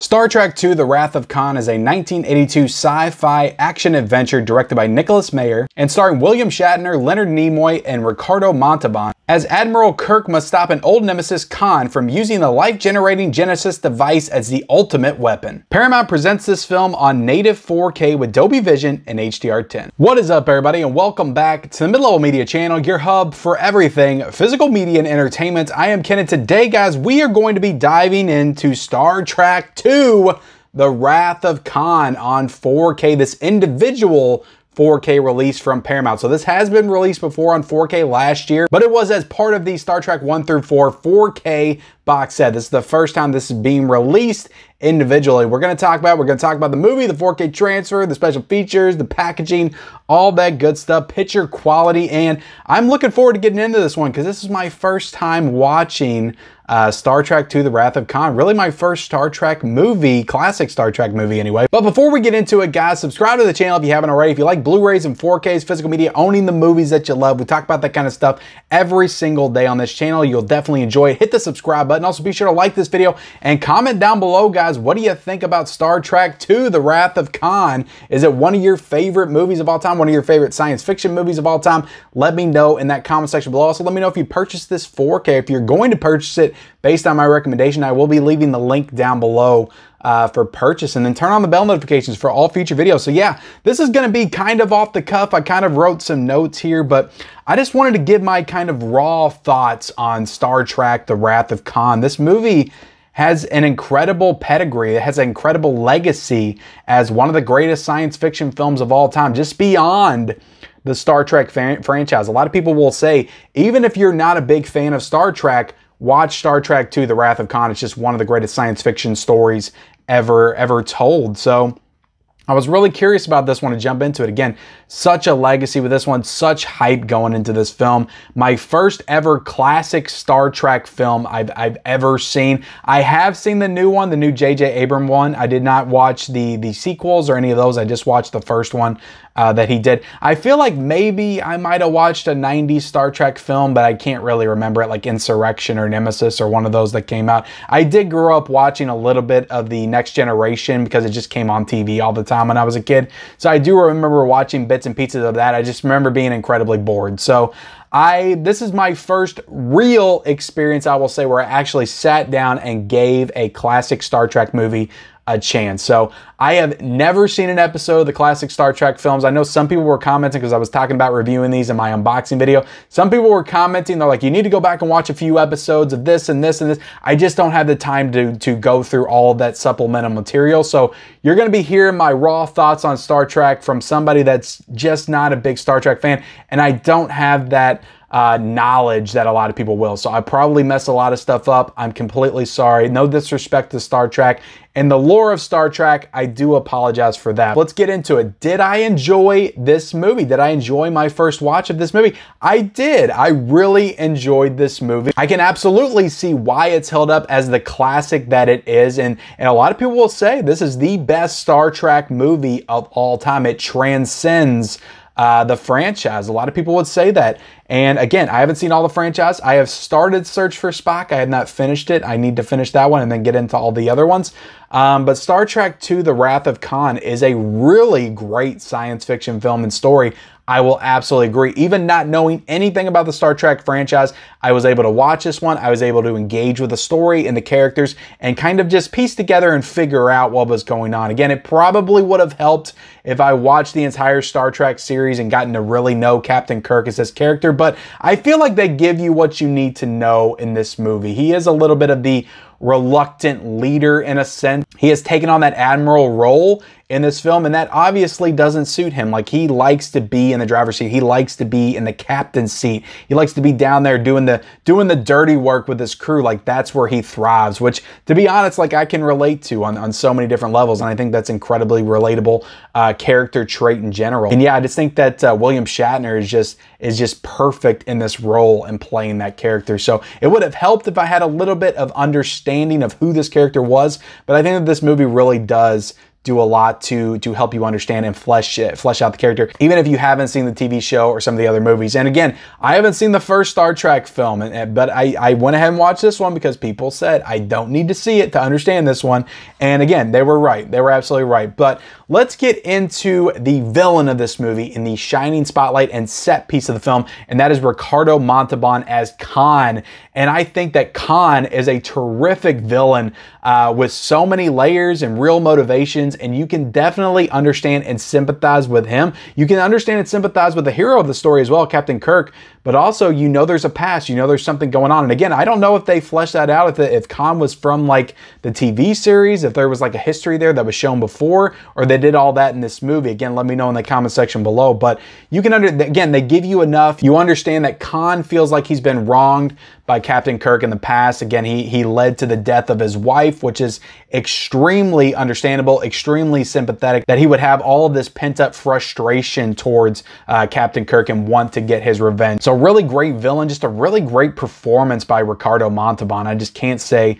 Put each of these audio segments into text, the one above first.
Star Trek II: The Wrath of Khan is a 1982 sci-fi action-adventure directed by Nicholas Meyer and starring William Shatner, Leonard Nimoy, and Ricardo Montalban, as Admiral Kirk must stop an old nemesis Khan from using the life-generating Genesis device as the ultimate weapon. Paramount presents this film on native 4K with Dolby Vision and HDR10. What is up, everybody, and welcome back to the Mid-Level Media channel, your hub for everything physical media and entertainment. I am Ken, and today, guys, we are going to be diving into Star Trek II: The Wrath of Khan on 4K, this individual 4K release from Paramount. So this has been released before on 4K last year, but it was as part of the Star Trek 1 through 4 4K box set. This is the first time this is being released individually. We're going to talk about the movie, the 4K transfer, the special features, the packaging, all that good stuff, picture quality, and I'm looking forward to getting into this one because this is my first time watching Star Trek II: The Wrath of Khan. Really my first Star Trek movie, classic Star Trek movie anyway. But before we get into it, guys, subscribe to the channel if you haven't already. If you like Blu-rays and 4Ks, physical media, owning the movies that you love, we talk about that kind of stuff every single day on this channel. You'll definitely enjoy it. Hit the subscribe button. Also be sure to like this video and comment down below, guys. What do you think about Star Trek II: The Wrath of Khan? Is it one of your favorite movies of all time? One of your favorite science fiction movies of all time? Let me know in that comment section below. Also, let me know if you purchased this 4K. If you're going to purchase it based on my recommendation, I will be leaving the link down below for purchase, and then turn on the bell notifications for all future videos. So yeah, this is going to be kind of off the cuff. I kind of wrote some notes here, but I just wanted to give my kind of raw thoughts on Star Trek: The Wrath of Khan. This movie has an incredible pedigree. It has an incredible legacy as one of the greatest science fiction films of all time, just beyond the Star Trek franchise. A lot of people will say, even if you're not a big fan of Star Trek, watch Star Trek II: The Wrath of Khan. It's just one of the greatest science fiction stories ever told. So I was really curious about this one to jump into it. Again, such a legacy with this one, such hype going into this film. My first ever classic Star Trek film I've ever seen. I have seen the new one, the new J.J. Abrams one. I did not watch the sequels or any of those. I just watched the first one that he did. I feel like maybe I might have watched a 90s Star Trek film, but I can't really remember it, like Insurrection or Nemesis or one of those that came out. I did grow up watching a little bit of the Next Generation because it just came on TV all the time when I was a kid. So I do remember watching bits and pieces of that. I just remember being incredibly bored. So this is my first real experience, I will say, where I actually sat down and gave a classic Star Trek movie a chance. So I have never seen an episode of the classic Star Trek films. I know some people were commenting because I was talking about reviewing these in my unboxing video. Some people were commenting, they're like, you need to go back and watch a few episodes of this and this and this. I just don't have the time to go through all of that supplemental material. So you're going to be hearing my raw thoughts on Star Trek from somebody that's just not a big Star Trek fan, and I don't have that knowledge that a lot of people will. So I probably mess a lot of stuff up. I'm completely sorry. No disrespect to Star Trek and the lore of Star Trek. I do apologize for that. Let's get into it. Did I enjoy this movie? Did I enjoy my first watch of this movie? I did. I really enjoyed this movie. I can absolutely see why it's held up as the classic that it is. And a lot of people will say this is the best Star Trek movie of all time. It transcends the franchise. A lot of people would say that. And again, I haven't seen all the franchise. I have started Search for Spock. I have not finished it. I need to finish that one and then get into all the other ones. But Star Trek II: The Wrath of Khan is a really great science fiction film and story. I will absolutely agree. Even not knowing anything about the Star Trek franchise, I was able to watch this one. I was able to engage with the story and the characters and kind of just piece together and figure out what was going on. Again, it probably would have helped if I watched the entire Star Trek series and gotten to really know Captain Kirk as his character, but I feel like they give you what you need to know in this movie. He is a little bit of the reluctant leader in a sense. He has taken on that admiral role in this film, and that obviously doesn't suit him. Like, he likes to be in the driver's seat. He likes to be in the captain's seat. He likes to be down there doing the dirty work with his crew. Like, that's where he thrives, which, to be honest, like, I can relate to on so many different levels, and I think that's incredibly relatable character trait in general. And yeah, I just think that William Shatner is just perfect in this role and playing that character. So it would have helped if I had a little bit of understanding of who this character was, but I think that this movie really does do a lot to help you understand and flesh out the character, even if you haven't seen the TV show or some of the other movies. And again, I haven't seen the first Star Trek film, but I went ahead and watched this one because people said I don't need to see it to understand this one. And again, they were right. They were absolutely right. But let's get into the villain of this movie in the shining spotlight and set piece of the film, and that is Ricardo Montalban as Khan. And I think that Khan is a terrific villain with so many layers and real motivations, and you can definitely understand and sympathize with him. You can understand and sympathize with the hero of the story as well, Captain Kirk, but also you know there's a past, you know there's something going on. And again, I don't know if they fleshed that out, if Khan was from like the TV series, if there was like a history there that was shown before, or they did all that in this movie. Again, let me know in the comment section below. But you can again, they give you enough. You understand that Khan feels like he's been wronged by Captain Kirk in the past. Again, he led to the death of his wife, which is extremely understandable, extremely sympathetic, that he would have all of this pent-up frustration towards Captain Kirk and want to get his revenge. So really great villain, just a really great performance by Ricardo Montalban. I just can't say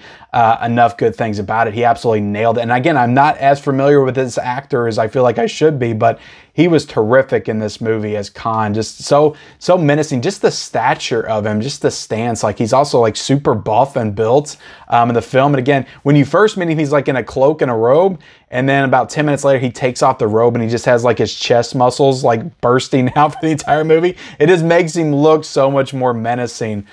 enough good things about it. He absolutely nailed it. And again, I'm not as familiar with this actor as I feel like I should be, but he was terrific in this movie as Khan. Just so menacing. Just the stature of him, just the stance. Like, he's also like super buff and built in the film. And again, when you first meet him, he's like in a cloak and a robe. And then about 10 minutes later, he takes off the robe and he just has like his chest muscles like bursting out for the entire movie. It just makes him look so much more menacing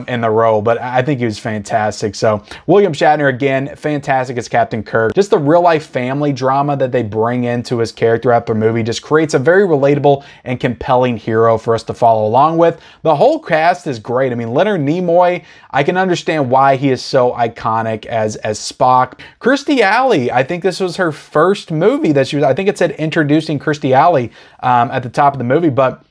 in the role, but I think he was fantastic. So William Shatner, again, fantastic as Captain Kirk. Just the real life family drama that they bring into his character after the movie just creates a very relatable and compelling hero for us to follow along with. The whole cast is great. I mean, Leonard Nimoy, I can understand why he is so iconic as Spock. Kirstie Alley, I think this was her first movie that she was, I think it said introducing Kirstie Alley at the top of the movie, but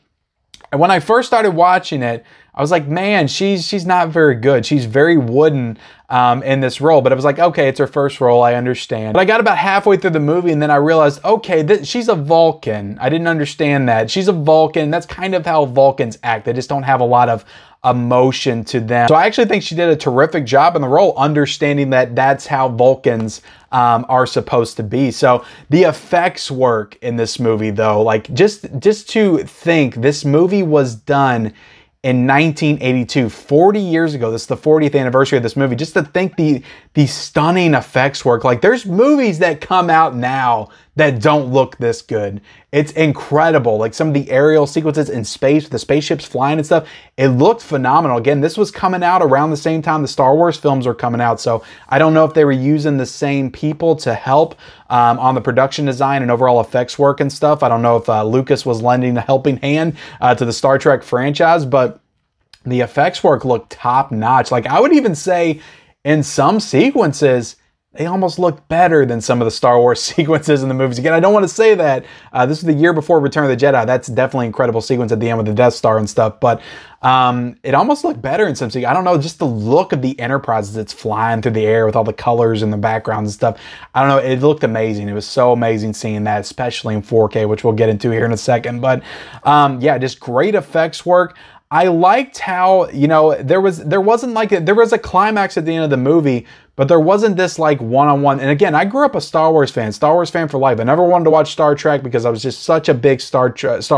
when I first started watching it, I was like, man, she's not very good. She's very wooden in this role. But I was like, okay, it's her first role. I understand. But I got about halfway through the movie and then I realized, okay, she's a Vulcan. I didn't understand that. She's a Vulcan. That's kind of how Vulcans act. They just don't have a lot of emotion to them. So I actually think she did a terrific job in the role, understanding that that's how Vulcans are supposed to be. So the effects work in this movie, though, like just to think this movie was done in 1982, 40 years ago. This is the 40th anniversary of this movie. Just to think the stunning effects work. Like, there's movies that come out now that don't look this good. It's incredible. Like some of the aerial sequences in space, the spaceships flying and stuff, it looked phenomenal. Again, this was coming out around the same time the Star Wars films were coming out. So I don't know if they were using the same people to help on the production design and overall effects work and stuff. I don't know if Lucas was lending a helping hand to the Star Trek franchise, but the effects work looked top notch. Like, I would even say in some sequences, they almost look better than some of the Star Wars sequences in the movies. Again, I don't want to say that. This is the year before Return of the Jedi. That's definitely an incredible sequence at the end with the Death Star and stuff. But it almost looked better in some sequences. I don't know, just the look of the Enterprise as it's flying through the air with all the colors in the background and stuff. I don't know, it looked amazing. It was so amazing seeing that, especially in 4K, which we'll get into here in a second. But yeah, just great effects work. I liked how, you know, there was a climax at the end of the movie, but there wasn't this like one-on-one. And again, I grew up a Star Wars fan for life. I never wanted to watch Star Trek because I was just such a big Star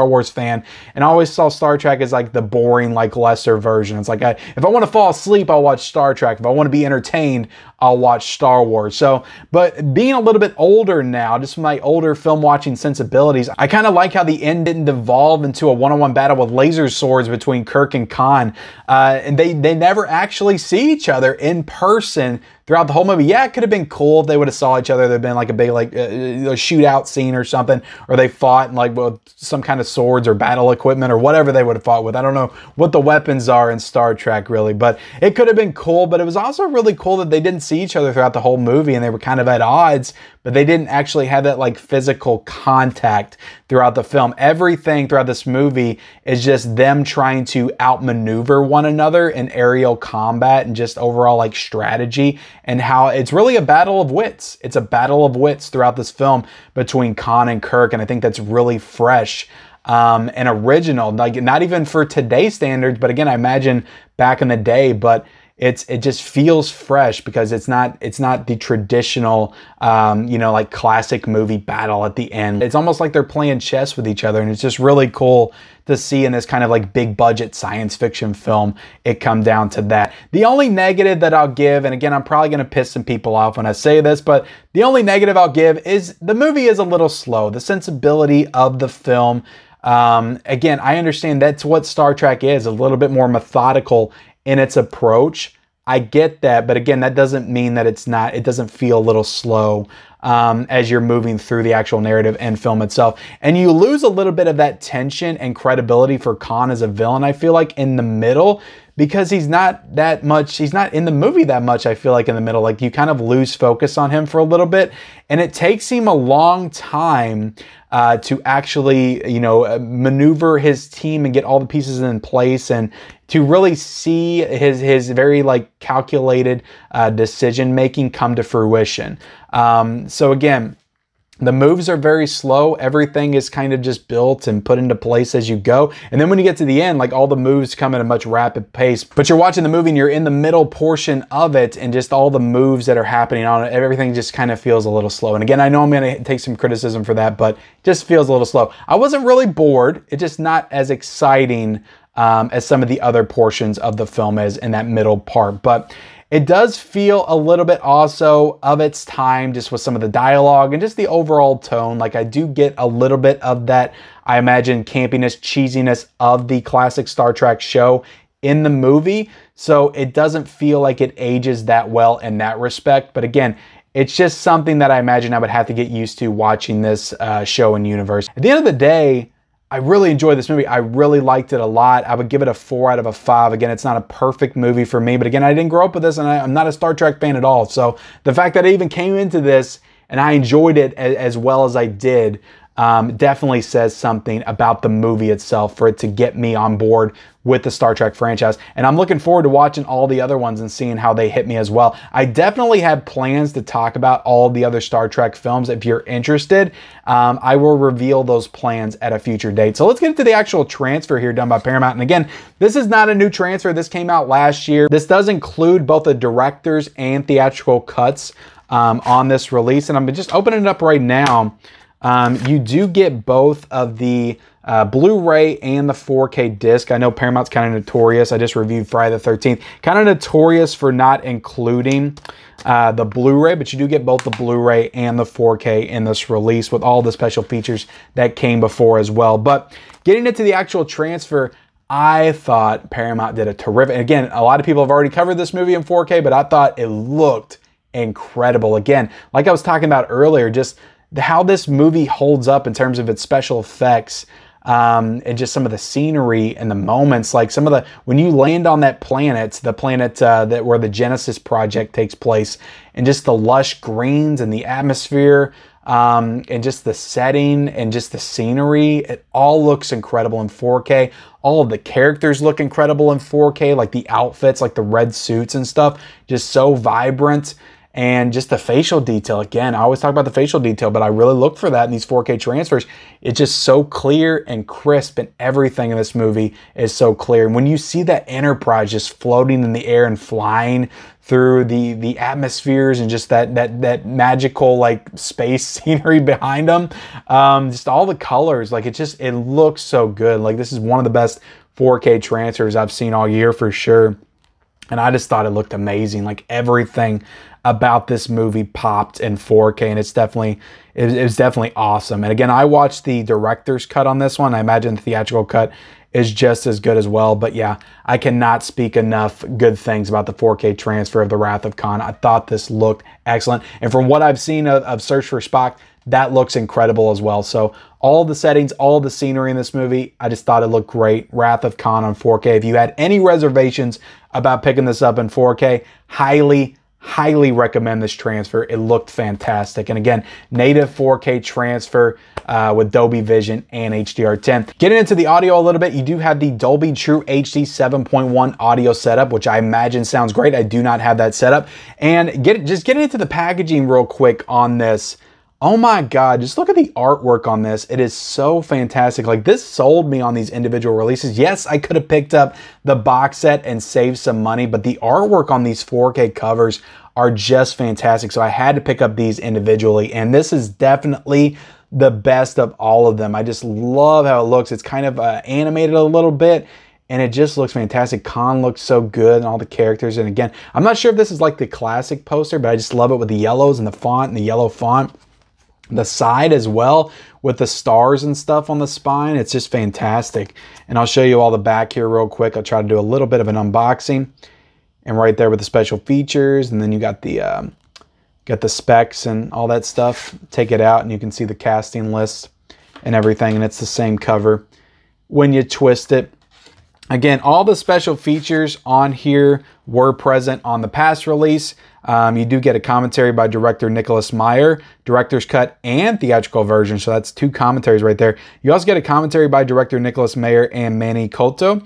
Wars fan. And I always saw Star Trek as like the boring, like lesser version. It's like, if I want to fall asleep, I'll watch Star Trek. If I want to be entertained, I'll watch Star Wars. So, but being a little bit older now, just my older film watching sensibilities, I kind of like how the end didn't devolve into a one-on-one battle with laser swords between Kirk and Khan. And they never actually see each other in person throughout the whole movie. Yeah, it could have been cool if they would have saw each other. There'd been like a big like a shootout scene or something, or they fought in like with some kind of swords or battle equipment or whatever they would have fought with. I don't know what the weapons are in Star Trek really, but it could have been cool. But it was also really cool that they didn't see each other throughout the whole movie and they were kind of at odds, but they didn't actually have that like physical contact throughout the film. Everything throughout this movie is just them trying to outmaneuver one another in aerial combat and just overall like strategy, and how it's really a battle of wits. It's a battle of wits throughout this film between Khan and Kirk, and I think that's really fresh and original, like not even for today's standards, but again, I imagine back in the day, but it just feels fresh because it's not the traditional, like classic movie battle at the end. It's almost like they're playing chess with each other, and it's just really cool to see in this kind of like big budget science fiction film it come down to that. The only negative that I'll give, and again, I'm probably going to piss some people off when I say this, but the only negative I'll give is the movie is a little slow. The sensibility of the film, again, I understand that's what Star Trek is, a little bit more methodical in its approach. I get that, but again, that doesn't mean that it doesn't feel a little slow as you're moving through the actual narrative and film itself. And you lose a little bit of that tension and credibility for Khan as a villain, I feel like, in the middle, because he's not in the movie that much, I feel like, in the middle. Like, you kind of lose focus on him for a little bit, and it takes him a long time to actually, maneuver his team and get all the pieces in place, and to really see his very like calculated decision making come to fruition. So again, the moves are very slow. Everything is kind of just built and put into place as you go. And then when you get to the end, like, all the moves come at a much rapid pace. But you're watching the movie and you're in the middle portion of it, and just all the moves that are happening on it, everything just kind of feels a little slow. And again, I know I'm going to take some criticism for that, but it just feels a little slow. I wasn't really bored. It's just not as exciting as some of the other portions of the film is in that middle part. But it does feel a little bit also of its time, just with some of the dialogue and just the overall tone. Like, I do get a little bit of that, I imagine, campiness, cheesiness of the classic Star Trek show in the movie. So it doesn't feel like it ages that well in that respect. But again, it's just something that I imagine I would have to get used to watching this show in universe. At the end of the day, I really enjoyed this movie. I really liked it a lot. I would give it a 4 out of 5. Again, it's not a perfect movie for me, but again, I didn't grow up with this, and I'm not a Star Trek fan at all. So the fact that I even came into this and I enjoyed it as well as I did, definitely says something about the movie itself for it to get me on board with the Star Trek franchise. And I'm looking forward to watching all the other ones and seeing how they hit me as well. I definitely have plans to talk about all the other Star Trek films. If you're interested, I will reveal those plans at a future date. So let's get into the actual transfer here done by Paramount. And again, this is not a new transfer. This came out last year. This does include both the director's and theatrical cuts on this release. And I'm just opening it up right now. You do get both of the Blu-ray and the 4K disc. I know Paramount's kind of notorious. I just reviewed Friday the 13th. Kind of notorious for not including the Blu-ray, but you do get both the Blu-ray and the 4K in this release with all the special features that came before as well. But getting into the actual transfer, I thought Paramount did a terrific... Again, a lot of people have already covered this movie in 4K, but I thought it looked incredible. Again, like I was talking about earlier, just how this movie holds up in terms of its special effects, and just some of the scenery and the moments, like some of the, when you land on that planet, that where the Genesis project takes place, and just the lush greens and the atmosphere, and just the setting and just the scenery, it all looks incredible in 4K. All of the characters look incredible in 4K, like the outfits, like the red suits and stuff, just so vibrant. And just the facial detail, again, I always talk about the facial detail, but I really look for that in these 4K transfers. It's just so clear and crisp, and everything in this movie is so clear. And when you see that Enterprise just floating in the air and flying through the atmospheres, and just that magical like space scenery behind them, just all the colors, like it looks so good. Like, this is one of the best 4K transfers I've seen all year for sure. And I just thought it looked amazing. Like, everything about this movie popped in 4K, and it was definitely awesome. And again, I watched the director's cut on this one. I imagine the theatrical cut is just as good as well. But yeah, I cannot speak enough good things about the 4K transfer of The Wrath of Khan. I thought this looked excellent. And from what I've seen of Search for Spock, that looks incredible as well. So all the settings, all the scenery in this movie, I just thought it looked great. Wrath of Khan on 4K. If you had any reservations about picking this up in 4K, highly recommend this transfer. It looked fantastic. And again, native 4K transfer with Dolby Vision and HDR10. Getting into the audio a little bit, you do have the Dolby True HD 7.1 audio setup, which I imagine sounds great. I do not have that setup. And just getting into the packaging real quick on this. Oh my God, just look at the artwork on this. It is so fantastic. Like, this sold me on these individual releases. Yes, I could have picked up the box set and saved some money, but the artwork on these 4K covers are just fantastic. So I had to pick up these individually, and this is definitely the best of all of them. I just love how it looks. It's kind of animated a little bit, and it just looks fantastic. Khan looks so good, and all the characters. And again, I'm not sure if this is like the classic poster, but I just love it with the yellows and the font and the yellow font. The side as well with the stars and stuff on the spine. It's just fantastic. And I'll show you all the back here real quick. I'll try to do a little bit of an unboxing. And right there with the special features. And then you got the specs and all that stuff. Take it out and you can see the casting list and everything. And it's the same cover when you twist it. Again, all the special features on here were present on the past release. You do get a commentary by director Nicholas Meyer, director's cut and theatrical version. So that's 2 commentaries right there. You also get a commentary by director Nicholas Meyer and Manny Coto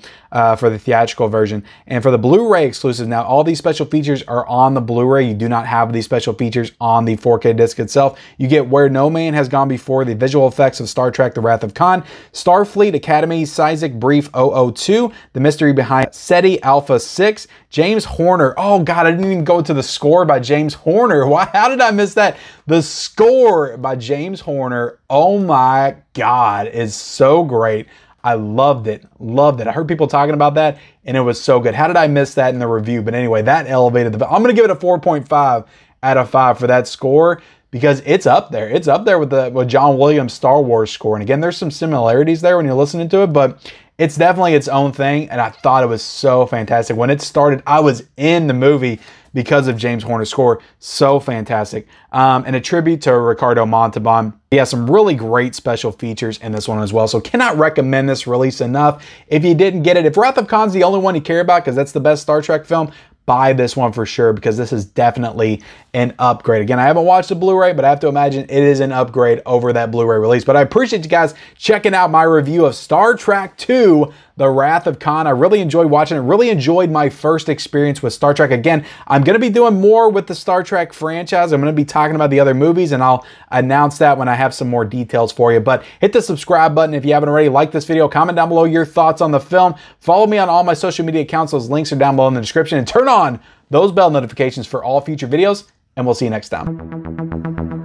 for the theatrical version. And for the Blu-ray exclusive, now all these special features are on the Blu-ray. You do not have these special features on the 4K disc itself. You get Where No Man Has Gone Before, the visual effects of Star Trek The Wrath of Khan, Starfleet Academy Sizek Brief 002, the mystery behind SETI Alpha 6, James Horner. Oh God, I didn't even go to the score by James Horner. Why? How did I miss that? The score by James Horner, oh my God, is so great. I loved it. Loved it. I heard people talking about that and it was so good. How did I miss that in the review? But anyway, that elevated the... I'm going to give it a 4.5 out of 5 for that score because it's up there. It's up there with John Williams' Star Wars score. And again, there's some similarities there when you're listening to it, but it's definitely its own thing. And I thought it was so fantastic. When it started, I was in the movie because of James Horner's score. So fantastic. And a tribute to Ricardo Montalban. He has some really great special features in this one as well. So cannot recommend this release enough. If you didn't get it, if Wrath of Khan's the only one you care about because that's the best Star Trek film, buy this one for sure because this is definitely an upgrade. Again, I haven't watched the Blu-ray, but I have to imagine it is an upgrade over that Blu-ray release. But I appreciate you guys checking out my review of Star Trek II, The Wrath of Khan. I really enjoyed watching it. Really enjoyed my first experience with Star Trek. Again, I'm going to be doing more with the Star Trek franchise. I'm going to be talking about the other movies, and I'll announce that when I have some more details for you. But hit the subscribe button if you haven't already. Like this video. Comment down below your thoughts on the film. Follow me on all my social media accounts. Those links are down below in the description. And turn on those bell notifications for all future videos. And we'll see you next time.